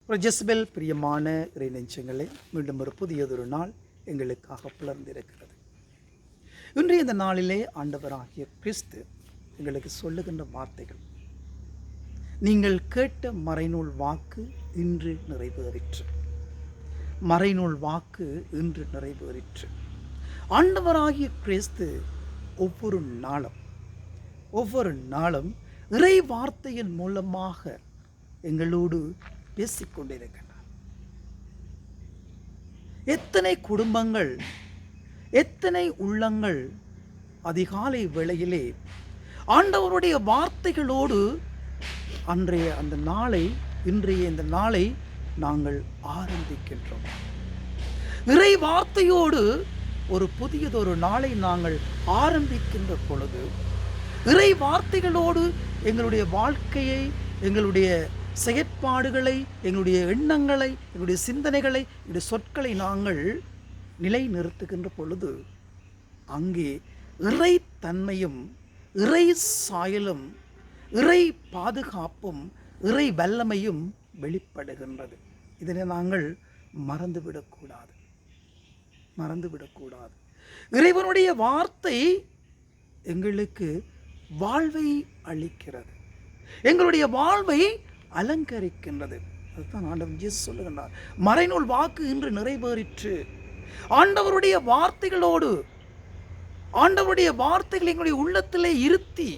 ஒரு ஜெஸ்பெல் பிரியமான இறை நெஞ்சங்களே, மீண்டும் ஒரு புதியதொரு நாள் எங்களுக்காக புலர்ந்திருக்கிறது. இன்றைய இந்த நாளிலே ஆண்டவராகிய கிறிஸ்து எங்களுக்கு சொல்லுகின்ற வார்த்தைகள், நீங்கள் கேட்ட மறைநூல் வாக்கு இன்று நிறைவேறிற்று. மறைநூல் வாக்கு இன்று நிறைவேறிற்று. ஆண்டவராகிய கிறிஸ்து ஒவ்வொரு நாளும் இறை வார்த்தையின் மூலமாக எங்களோடு பேசிக்கொண்டிருக்கின்றார். எத்தனை குடும்பங்கள், எத்தனை உள்ளங்கள் அதிகாலை வேளையிலே ஆண்டவருடைய வார்த்தைகளோடு இன்றைய இந்த நாளை நாங்கள் ஆரம்பிக்கின்றோம். இறை வார்த்தையோடு ஒரு புதியதொரு நாளை நாங்கள் ஆரம்பிக்கின்ற பொழுது, இறை வார்த்தைகளோடு எங்களுடைய வாழ்க்கையை, எங்களுடைய செயற்பாடுகளை, எங்களுடைய எண்ணங்களை, எங்களுடைய சிந்தனைகளை, எங்களுடைய சொற்களை நாங்கள் நிலை நிறுத்துகின்ற பொழுது, அங்கே இறை தன்மையும், இறை சாயலும், இறை பாதுகாப்பும், இறை வல்லமையும் வெளிப்படுகின்றது. இதனை நாங்கள் மறந்துவிடக்கூடாது. இறைவனுடைய வார்த்தை எங்களுக்கு வாழ்வை அளிக்கிறது, எங்களுடைய வாழ்வை அலங்கரிக்கின்றது. அதுதான் ஆண்டவர் இயேசு சொல்லுகின்றார், மறைநூல் வாக்கு இன்று நிறைவேறிற்று. ஆண்டவருடைய வார்த்தைகளோடு, ஆண்டவருடைய வார்த்தைகளை எங்களுடைய உள்ளத்திலே இருத்தி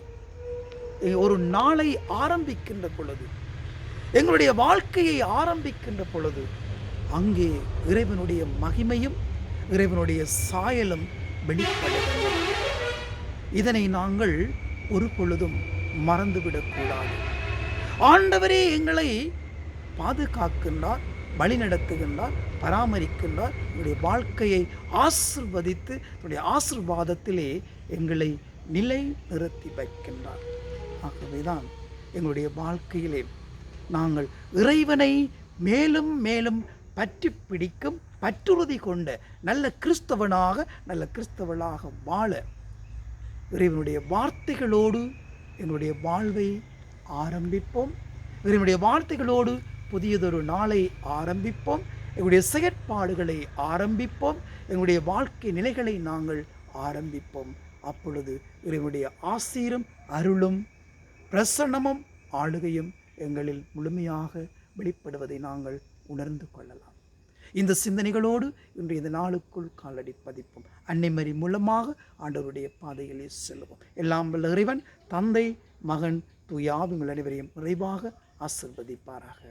ஒரு நாளை ஆரம்பிக்கின்ற பொழுது, எங்களுடைய வாழ்க்கையை ஆரம்பிக்கின்ற பொழுது, அங்கே இறைவனுடைய மகிமையும் இறைவனுடைய சாயலும் வெளிப்படுகின்றது. இதனை நாங்கள் ஒரு பொழுதும் மறந்துவிடக்கூடாது. ஆண்டவரே எங்களை பாதுகாக்கின்றார், வழி நடத்துகின்றார், பராமரிக்கின்றார். என்னுடைய வாழ்க்கையை ஆசிர்வதித்து என்னுடைய ஆசிர்வாதத்திலே எங்களை நிலை நிறுத்தி வைக்கின்றார். ஆகவேதான் எங்களுடைய வாழ்க்கையிலே நாங்கள் இறைவனை மேலும் மேலும் பற்றி பிடிக்கும் பற்றுறுதி கொண்ட நல்ல கிறிஸ்தவளாக வாழ இறைவனுடைய வார்த்தைகளோடு எங்களுடைய வாழ்வை ஆரம்பிப்போம். இறைவனுடைய வார்த்தைகளோடு புதியதொரு நாளை ஆரம்பிப்போம். எங்களுடைய செயற்பாடுகளை ஆரம்பிப்போம். எங்களுடைய வாழ்க்கை நிலைகளை நாங்கள் ஆரம்பிப்போம். அப்பொழுது இறைவனுடைய ஆசீரும் அருளும் பிரசன்னமும் ஆளுகையும் எங்களில் முழுமையாக வெளிப்படுவதை நாங்கள் உணர்ந்து கொள்ளலாம். இந்த சிந்தனைகளோடு இன்றைய இந்த நாளுக்குள் காலடி பதிப்போம். அன்னை மரி மூலமாக ஆண்டவருடைய பாதையிலே செல்வோம். எல்லாம் வல்ல இறைவன், தந்தை, மகன், தூய ஆவி உங்கள் அனைவரையும் நிறைவாக ஆசீர்வதிப்பாராக.